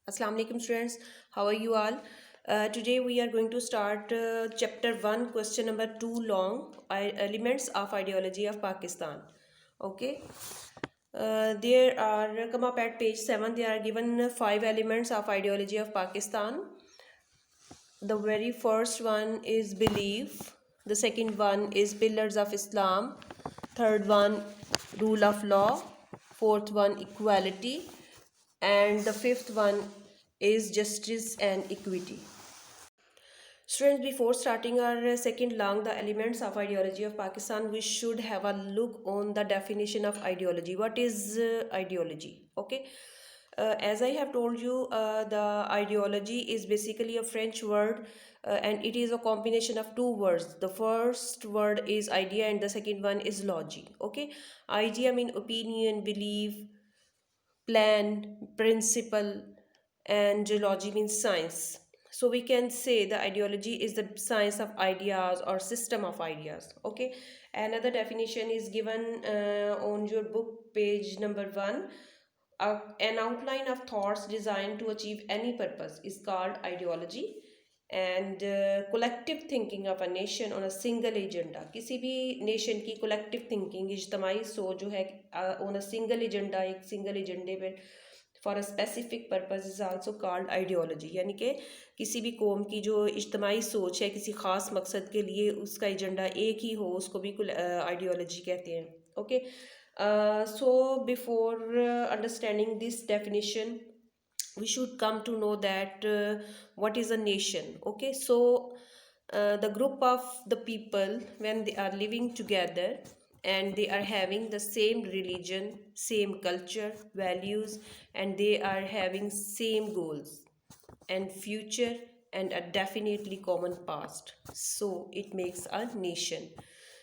Assalamu alaikum students, how are you all? Today we are going to start chapter 1, question number 2 long, elements of ideology of Pakistan. Okay, there are, come up at page 7, there are given 5 elements of ideology of Pakistan. The very first one is belief, the second one is pillars of Islam, third one rule of law, fourth one equality, and the fifth one is justice and equity. Students, before starting our second long, the elements of ideology of Pakistan, we should have a look on the definition of ideology. What is ideology? Okay. As I have told you, the ideology is basically a French word and it is a combination of two words. The first word is idea and the second one is logic. Okay. Idea mean opinion, belief, plan, principle, and geology means science. So we can say the ideology is the science of ideas or system of ideas. Okay. Another definition is given on your book, page number 1. An outline of thoughts designed to achieve any purpose is called ideology. And collective thinking of a nation on a single agenda, किसी भी nation की collective thinking इज्तमाही सोच जो है on a single agenda, एक single एजेंडे पे for a specific purpose is also called ideology, यानी कि किसी भी कौम की जो इज्तमाही सोच है किसी ख़ास मकसद के लिए उसका एजेंडा एक ही हो उसको भी आइडियोलॉजी कहते हैं. Okay, so before understanding this definition we should come to know that what is a nation. Okay, so the group of the people when they are living together and they are having the same religion, same culture, values, and they are having same goals and future and a definitely common past, so it makes a nation.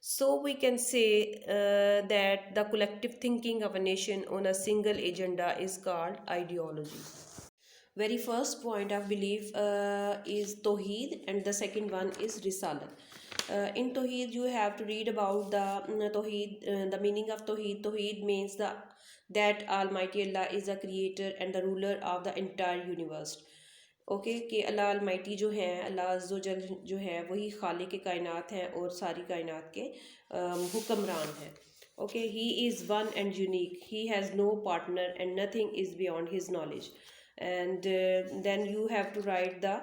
So we can say that the collective thinking of a nation on a single agenda is called ideology. Very first point of belief is Tawheed and the second one is Risalat. In Tawheed you have to read about the Tawheed, the meaning of Tawheed. Tawheed means that Almighty Allah is the creator and the ruler of the entire universe. Okay कि अल्लाह Almighty जो है, अल्लाह अज़्ज़ोजल जो है वही खालिक कायनात हैं और सारी कायनात के हुक्मरान हैं. Okay, he is one and unique, he has no partner and nothing is beyond his knowledge. And then you have to write the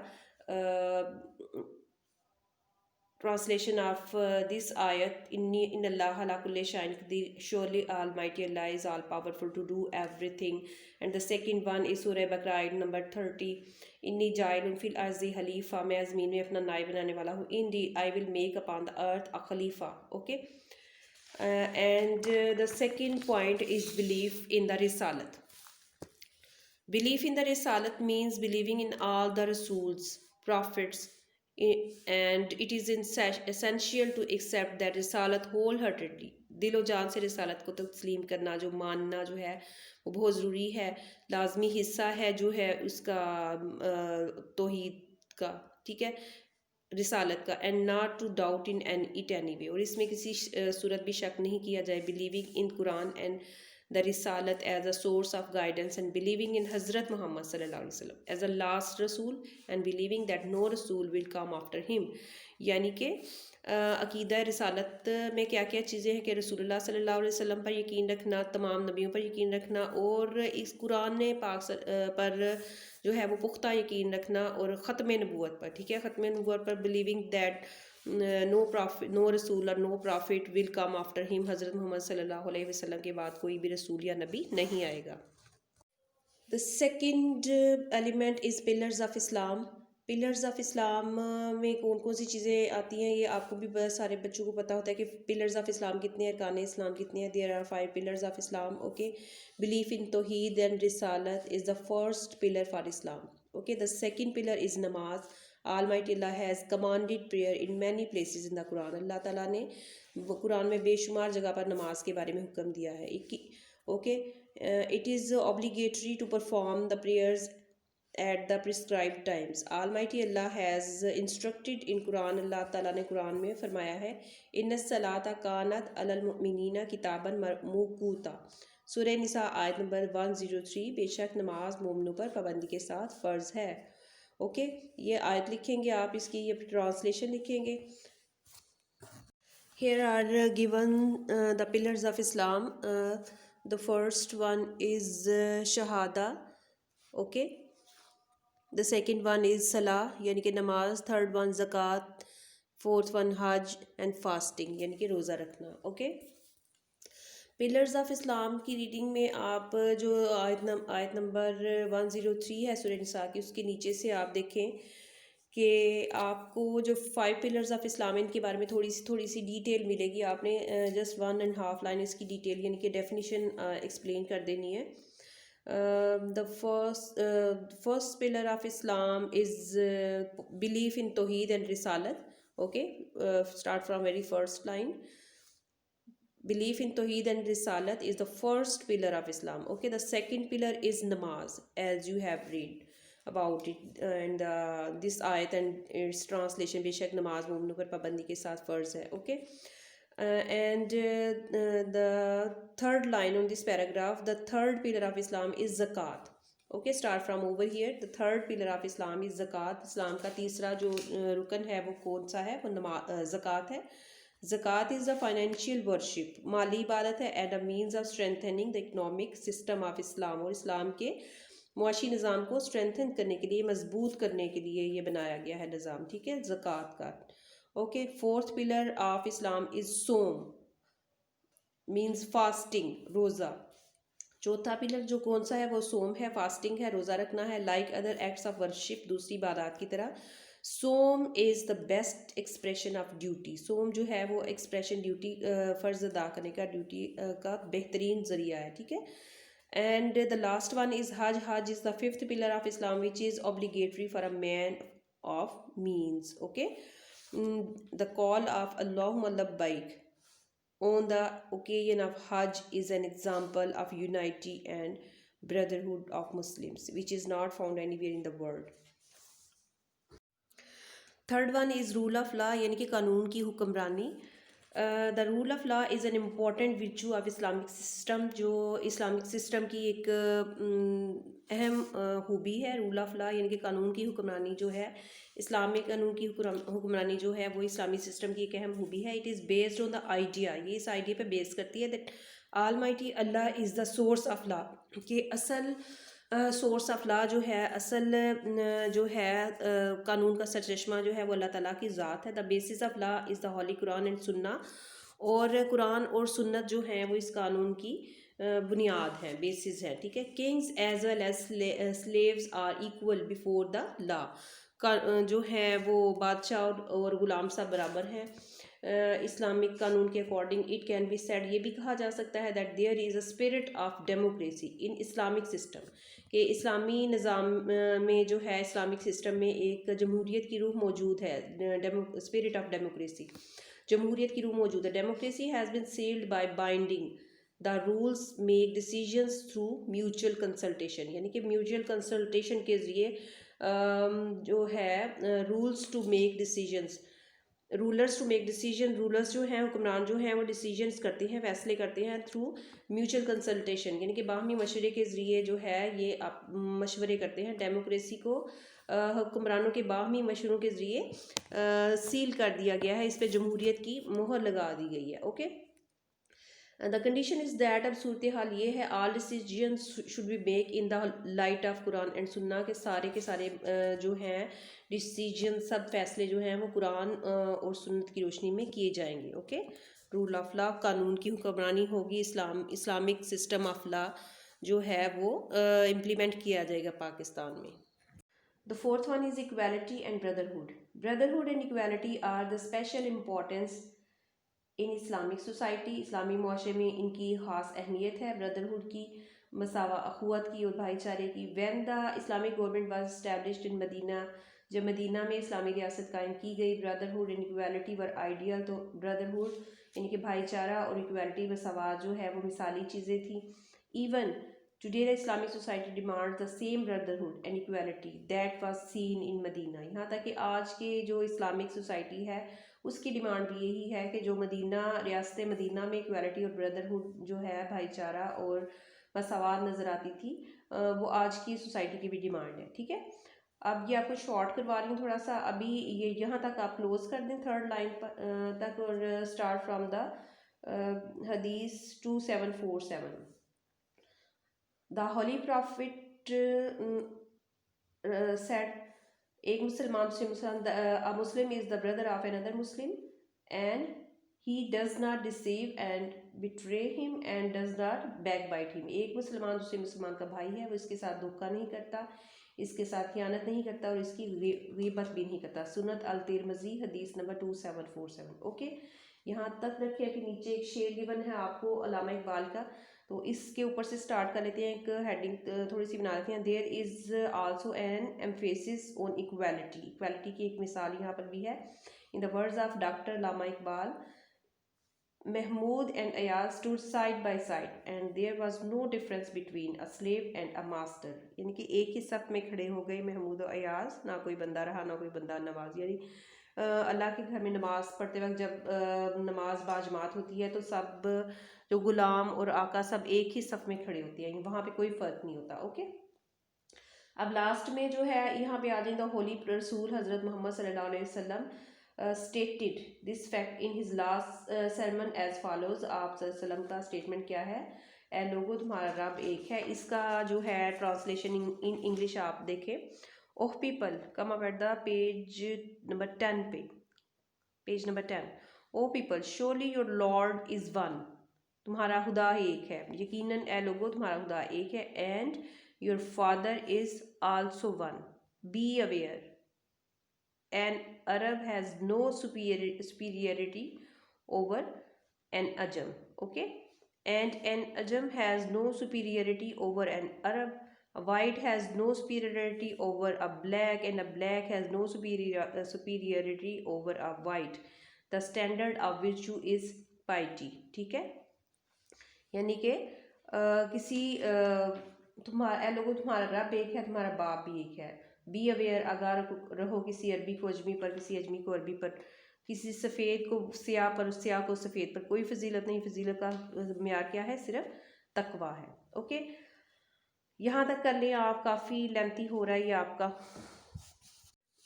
translation of this ayat, in Allah ala kulli shay'in qadir, surely Almighty Allah is all powerful to do everything. And the second one is Surah Baqarah ayat number 30, inni jailun fil arzi khalifa, मैं ज़मीन में अपना नायब बनाने वाला हूँ. Indeed I will make upon the earth a khalifa. Okay, and the second point is belief in the risalat. Belief in the Risalat means believing in all the Rasuls, prophets, and it is essential to accept that Risalat wholeheartedly. दिलो जान से रिसालत को तस्लीम करना, जो मानना जो है वो बहुत ज़रूरी है, लाजमी हिस्सा है जो है उसका तौहीद का. ठीक है, रिसालत का. And not to doubt in it any way, और इसमें किसी सूरत भी शक नहीं किया जाए. Believing in Quran and the Risalat as a source of guidance and believing in Hazrat Muhammad sallallahu alaihi wasallam as a last Rasul and believing that no Rasul will come after him. यानी कि अकीदा रिसालत में क्या क्या चीज़ें हैं कि रसूलुल्लाह सल्लल्लाहु अलैहि वसल्लम पर यकीन रखना, तमाम नबियों पर यकीन रखना, और इस कुरान ने पाक पर जो है वो पुख्ता यकीन रखना, और ख़त्म नबूवत पर. ठीक है, ख़त्म नबूवत पर believing that no prophet, no रसूल और no prophet will come after him. हज़रत मोहम्मद सल्लल्लाहु अलैहि वसल्लम के बाद कोई भी रसूल या नबी नहीं आएगा. The second element is pillars of Islam. Pillars of इस्लाम में कौन कौन सी चीज़ें आती हैं ये आपको भी बहुत सारे बच्चों को पता होता है कि पिलर्स ऑफ इस्लाम कितने हैं, अरकान इस्लाम कितने हैं. There are 5 pillars of Islam. Okay, belief in Tawheed and Risalat is the first pillar for Islam. Okay, the second pillar is namaz. Almighty Allah has commanded prayer in many places in the Quran. अल्लाह ताला ने कुरान में बेशुमार जगह पर नमाज के बारे में हुक्म दिया है. Okay, it is obligatory to perform the prayers at the prescribed times. Almighty Allah has instructed in Quran. अल्लाह ताला ने कुरान में फरमाया है, इन्ना सलाता कानत अलल मुमिनीना किताबन मौकूता. सूरह निसा आयत नंबर 103, बेशक नमाज मोमिनों पर पाबंदी के साथ फ़र्ज़ है। ओके, ये आयत लिखेंगे आप, इसकी ये ट्रांसलेशन लिखेंगे। Here are given the pillars of Islam. The first one is Shahada. Okay. The second one is Salah, यानी कि नमाज. Third one Zakat. Fourth one Hajj and fasting, यानी कि रोज़ा रखना. Okay. पिलर्स ऑफ इस्लाम की रीडिंग में आप जो आयत नंबर 103 है सूरह निसा की, उसके नीचे से आप देखें कि आपको जो 5 पिलर्स ऑफ इस्लाम इनके बारे में थोड़ी सी डिटेल मिलेगी। आपने जस्ट 1.5 लाइन इसकी डिटेल यानी कि डेफिनेशन एक्सप्लेन कर देनी है। The first pillar of Islam is belief in Tawheed and Risalat. Okay, start from very first line. Belief in Tawheed and Risalat is the first pillar of Islam. Okay, the second pillar is namaz, as you have read about it and this ayat and its translation. बेशक नमाज मोमिनों पर पाबंदी के साथ फ़र्ज़ है. Okay, and the third line on this paragraph, the third pillar of Islam is zakat. Okay, start from over here. The third pillar of Islam is zakat. इस्लाम का तीसरा जो रुकन है वो कौन सा है? वो ज़कात है. ज़कात इज़ अ फाइनेंशियल वर्शिप, माली इबादत है, and a means of strengthening the economic system of Islam. और इस्लाम के मुआशी निज़ाम को स्ट्रेंथन करने के लिए, मजबूत करने के लिए ये बनाया गया है निज़ाम. ठीक है, ज़कात का. Okay, fourth pillar of Islam is सोम, मीन्स फास्टिंग, रोज़ा. चौथा पिलर जो कौन सा है वो सोम है, फास्टिंग है, रोज़ा रखना है. Like other acts of worship, दूसरी इबादत की तरह, saum is the best expression of duty. सोम जो है वो एक्सप्रेशन ड्यूटी, फ़र्ज़ अदा करने का, ड्यूटी का बेहतरीन ज़रिया है. ठीक है. And the last one is हज. हज is the fifth pillar of Islam which is obligatory for a man of means. Okay, the call of अल्लाहुम्मा लब्बैक on the occasion of Hajj is an example of unity and brotherhood of Muslims, which is not found anywhere in the world. Third one is rule of law, यानी कि कानून की हुक्मरानी. The rule of law is an important विचू of Islamic system. जो Islamic system की एक अहम खूबी है रूल ऑफ लॉ, यानी कि कानून की हुक्मरानी जो है. इस्लामिक कानून की हुक्मरानी जो है वो इस्लामी सिस्टम की एक अहम खूबी है. It is based on the idea, ये इस आइडिया पे बेस करती है that almighty Allah is the source of law, कि असल सोर्स ऑफ लॉ जो है, असल जो है कानून का सरचश्मा जो है वो अल्लाह ताला की ज़ात है. The basis of law is the Holi Quran and सुन्ना. और कुरान और सुन्नत जो हैं वो इस कानून की बुनियाद है, बेसिस है. ठीक है. Kings as well as slaves are equal before the law. जो है वो बादशाह और गुलाम साहब बराबर हैं. इस्लामिक कानून के according it can be said, ये भी कहा जा सकता है that there is a spirit of democracy in Islamic system, कि इस्लामी निज़ाम में जो है, इस्लामिक सिस्टम में एक जमहूरियत की रूह मौजूद है. स्पिरिट ऑफ डेमोक्रेसी, जमहूरियत की रूह मौजूद है. Democracy has been sealed by binding the rules make decisions through mutual consultation, यानी कि म्यूचुअल कंसल्टेशन के ज़रिए जो है rules to make decisions, rulers to make decision, rulers जो हैं, हुक्मरान जो हैं वो डिसीजंस करते हैं, फैसले करते हैं थ्रू म्यूचुअल कंसल्टेशन, यानी कि बाहमी मशवरे के ज़रिए जो है ये आप मशवरे करते हैं. डेमोक्रेसी को हुक्मरानों के बाहमी मशवरों के ज़रिए सील कर दिया गया है, इस पर जमहूरियत की मोहर लगा दी गई है. Okay, the condition is that, अब सूरत हाल ये है, all decision should be make in the light of Quran and सुन्ना, के सारे जो हैं डिसीजन, सब फैसले जो हैं वो कुरान और सुन्नत की रोशनी में किए जाएंगे. ओके, रूल ऑफ लॉ, कानून की हुक्मरानी होगी, इस्लामिक सिस्टम ऑफ लॉ जो है वो इम्प्लीमेंट किया जाएगा पाकिस्तान में. The fourth one is equality and brotherhood. Brotherhood and equality are the special importance in Islamic society, इस्लामी माशरे में इनकी ख़ास अहमियत है. ब्रदरहुड की, मसावा, अखुवत की और भाईचारे की. When the Islamic government was established in Medina, जब मदीना में इस्लामी रियासत कायम की गई, brotherhood and equality were ideal. तो ब्रदरहुड यानी कि भाईचारा और इक्वालिटी, मसावात जो है वो मिसाली चीज़ें थी. Even Today the Islamic society demands the same brotherhood and equality that was seen in Medina. यहाँ तक कि आज के जो इस्लामिक सोसाइटी है उसकी डिमांड भी यही है कि जो मदीना रियासत मदीना में इक्वालिटी और ब्रदरहुड जो है भाईचारा और मसावात नज़र आती थी, वो आज की सोसाइटी की भी डिमांड है। ठीक है, अब ये आपको शॉर्ट करवा रही हूँ थोड़ा सा, अभी ये यहाँ तक आप क्लोज कर दें थर्ड लाइन तक और स्टार्ट फ्रॉम द हदीस 2747। द होली प्रॉफिट said, एक मुसलमान दूसरे मुसलमान, a Muslim is the brother of another Muslim and he does not deceive and betray him and does not backbite him. एक मुसलमान दूसरे मुसलमान का भाई है, वो इसके साथ धोखा नहीं करता, इसके साथ खयानत नहीं करता और इसकी गीबत भी नहीं करता। सुनत अल तिरमिज़ी हदीस नंबर 2747। ओके, यहाँ तक रखिए कि नीचे एक शेर गिवन है आपको अल्लामा इकबाल का, तो इसके ऊपर से स्टार्ट कर लेते हैं, एक हेडिंग थोड़ी सी बना लेते हैं। There is also an emphasis on equality, equality की एक मिसाल यहाँ पर भी है। In the words of doctor Allama Iqbal, Mahmoud and Ayaz stood side by side and there was no difference between a slave and a master. यानी कि एक ही सफ में खड़े हो गए महमूद और अयाज, ना कोई बंदा रहा ना कोई बंदा नवाज। यानी अल्लाह के घर में नमाज पढ़ते वक्त जब नमाज बाजमात होती है तो सब जो गुलाम और आका सब एक ही सफ में खड़े होते हैं, वहाँ पे कोई फ़र्क नहीं होता। ओके, अब लास्ट में जो है यहाँ पे आ जाए द होली रसूल हज़रत मोहम्मद सल्लल्लाहु अलैहि वसल्लम stated this fact in his last sermon as follows। आप सल्लम का स्टेटमेंट क्या है? ए लोगो तुम्हारा रब एक है। इसका जो है ट्रांसलेशन इन इंग्लिश आप देखें। Oh people come up at the page number 10 पे, page number 10। O people surely your lord is one, तुम्हारा खुदा एक है, यकीनन ए लोगो तुम्हारा खुदा एक है। And your father is also one, be aware. An Arab has no superiority over an Ajam. Okay, and an Ajam has no superiority over an Arab. A white has no superiority over a black, and a black has no superiority over a white. The standard of virtue is piety. ठीक है, यानी कि किसी तुम्हारा लोगों तुम्हारा रब एक है, तुम्हारा बाप भी एक है। बी अवेयर, अगर रहो किसी अरबी को अजमी पर, किसी अजमी को अरबी पर, किसी सफ़ेद को स्याह पर, स्याह को सफ़ेद पर, कोई फजीलत नहीं। फजीलत का म्यार क्या है? सिर्फ तकवा है। ओके, यहाँ तक कर लें आप, काफ़ी लेंथी हो रहा है ये आपका।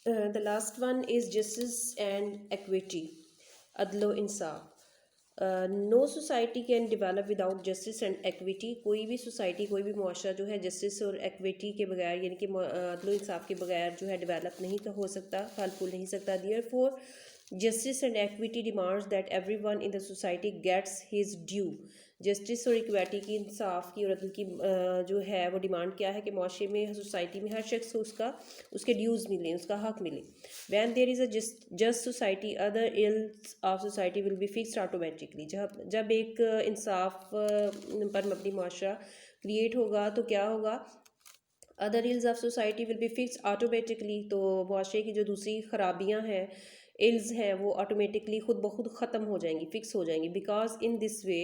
The last one is justice and equity, अदलो इंसाफ। No society can develop without justice and equity. कोई भी सोसाइटी, कोई भी मुआशरा जो है जस्टिस और एक्विटी के बगैर, यानी कि अदलो इंसाफ के बगैर जो है डेवलप नहीं हो सकता, फल फूल नहीं सकता। Therefore justice and equity demands that everyone in the society gets his due. Justice और इक्वालिटी की, इंसाफ की और अदल की जो है वो डिमांड क्या है कि माशरे में, सोसाइटी में हर शख्स को उसके ड्यूज़ मिलें, उसका हक मिले। When there is a just society other ills of society will be fixed automatically. जब एक इंसाफ पर मबनी माशरा क्रिएट होगा तो क्या होगा? Other ills of society will be fixed automatically. तो माशरे की जो दूसरी खराबियाँ हैं, इल्स हैं, वो ऑटोमेटिकली खुद ब खुद ख़त्म हो जाएंगी, फिक्स हो जाएंगी। Because in this way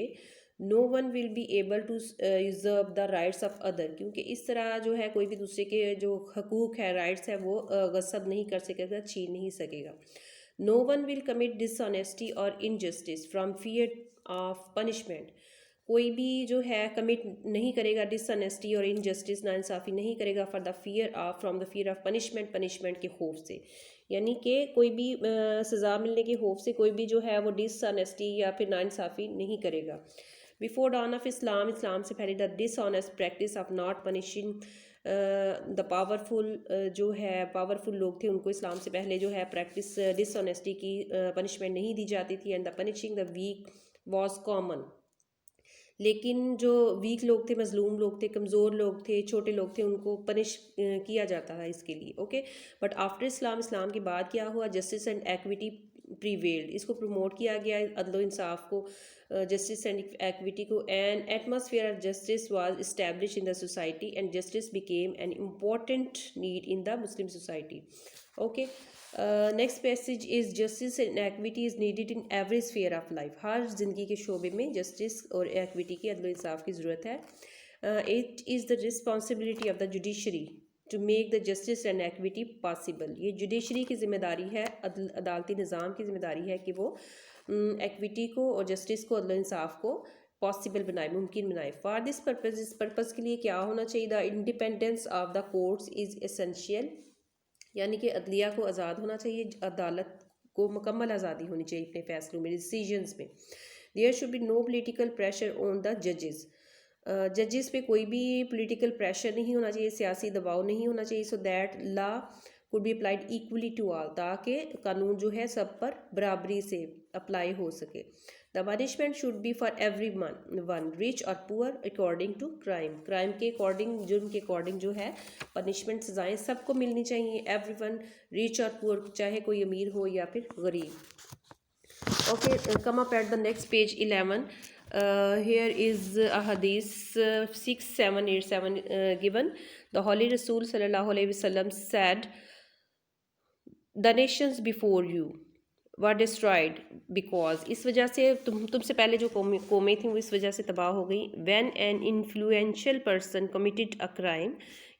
no one will be able to usurp the rights of other, क्योंकि इस तरह जो है कोई भी दूसरे के जो हकूक़ है, राइट्स है, वो गसब नहीं कर सकेगा, छीन नहीं सकेगा। No one will commit dishonesty और injustice from fear of punishment. कोई भी जो है कमिट नहीं करेगा डिसऑनेस्टी और इनजस्टिस, नाइंसाफ़ी नहीं करेगा for the fear of, from the fear of punishment, punishment के खौफ से। यानी कि कोई भी सज़ा मिलने के खौफ से कोई भी जो है वो डिसऑनेस्टी या फिर नाइंसाफ़ी नहीं करेगा। बिफोर डॉन ऑफ इस्लाम, इस्लाम से पहले the dishonest practice of not punishing the powerful, जो है पावरफुल लोग थे उनको इस्लाम से पहले जो है प्रैक्टिस डिसऑनेस्टी की पनिशमेंट नहीं दी जाती थी। And the punishing the weak was common. लेकिन जो वीक लोग थे, मजलूम लोग थे, कमज़ोर लोग थे, छोटे लोग थे, उनको पनिश किया जाता था इसके लिए। ओके, बट आफ्टर इस्लाम, इस्लाम के बाद क्या हुआ? Justice and equity prevailed. इसको प्रमोट किया गया, अदलो इंसाफ को, जस्टिस एंड एक्विटी को। An atmosphere of justice was establish in the society and justice became an important need in the Muslim society. Okay, next passage is justice and equity is needed in every sphere of life. हर ज़िंदगी के शोबे में justice और equity की, अदल इंसाफ की ज़रूरत है। It is the responsibility of the judiciary to make the justice and equity possible. ये जुडिशरी की जिम्मेदारी है, अदालती निज़ाम की जिम्मेदारी है कि वो एक्विटी को और जस्टिस को, अदल इंसाफ को पॉसिबल बनाए, मुमकिन बनाए. फॉर दिस पर्पज़, इस पर्पज़ के लिए क्या होना चाहिए? The independence of the courts is essential, यानी कि अदलिया को आज़ाद होना चाहिए, अदालत को मुकम्मल आज़ादी होनी चाहिए अपने फैसलों में, डिसीजंस में. There should be no political pressure on the जजेस. जजेस पे कोई भी पॉलिटिकल प्रेशर नहीं होना चाहिए, सियासी दबाव नहीं होना चाहिए. So that law could be applied equally to all, ताकि कानून जो है सब पर बराबरी से अप्लाई हो सके. The punishment should be for everyone, rich और poor, according to crime. Crime के अकॉर्डिंग, जुर्म के अकॉर्डिंग जो है पनिशमेंट, सजाएं सबको मिलनी चाहिए. एवरी वन, रिच और पुअर, चाहे कोई अमीर हो या फिर गरीब. Okay, come up at the next page 11. Here is a hadith 6787 given. The Holy Rasul sallallahu alaihi wasallam said, "The nations before you were destroyed because," इस वजह से तुमसे पहले जो कौमें थी वो इस वजह से तबाह हो गई. "When an influential person committed a crime,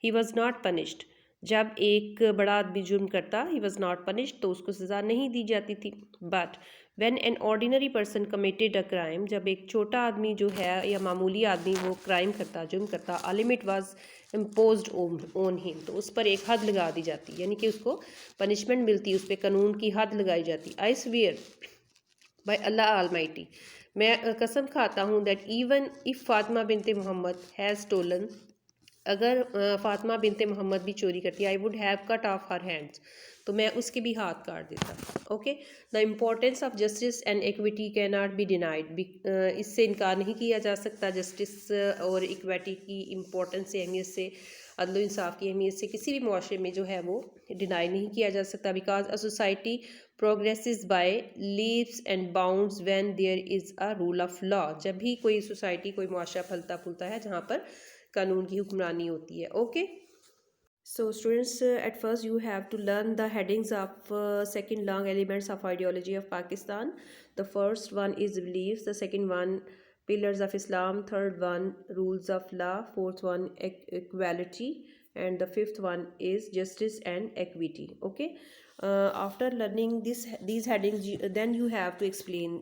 he was not punished." जब एक बड़ा आदमी जुर्म करता, ही वॉज नॉट पनिश्ड, तो उसको सज़ा नहीं दी जाती थी. But when an ordinary person committed a crime, जब एक छोटा आदमी जो है या मामूली आदमी वो क्राइम करता, जुर्म करता, a limit was imposed on him, तो उस पर एक हद लगा दी जाती, यानी कि उसको पनिशमेंट मिलती, उस पर कानून की हद लगाई जाती. I swear by Allah almighty, मैं कसम खाता हूँ, that even if Fatima binte Mohammad has stolen, अगर फातिमा बिनते मोहम्मद भी चोरी करती, I would have cut off her hands, तो मैं उसके भी हाथ काट देता. Okay, the importance of justice and equity can not be denied, इससे इनकार नहीं किया जा सकता. जस्टिस और इक्विटी की इम्पोर्टेंस से, अहमियत से, अदल इंसाफ की अहमियत से किसी भी मुआशरे में जो है वो डिनाई नहीं किया जा सकता. Because a society progresses by leaps and bounds when there is a rule of law, जब भी कोई सोसाइटी, कोई मुआशरा फलता फूलता है जहाँ पर कानून की हुक्मरानी होती है. Okay, so students, at first you have to learn the headings of second long elements of ideology of Pakistan. The first one is beliefs, the second one pillars of Islam, third one rules of law, fourth one equality, and the fifth one is justice and equity. Okay, after learning these headings, then you have to explain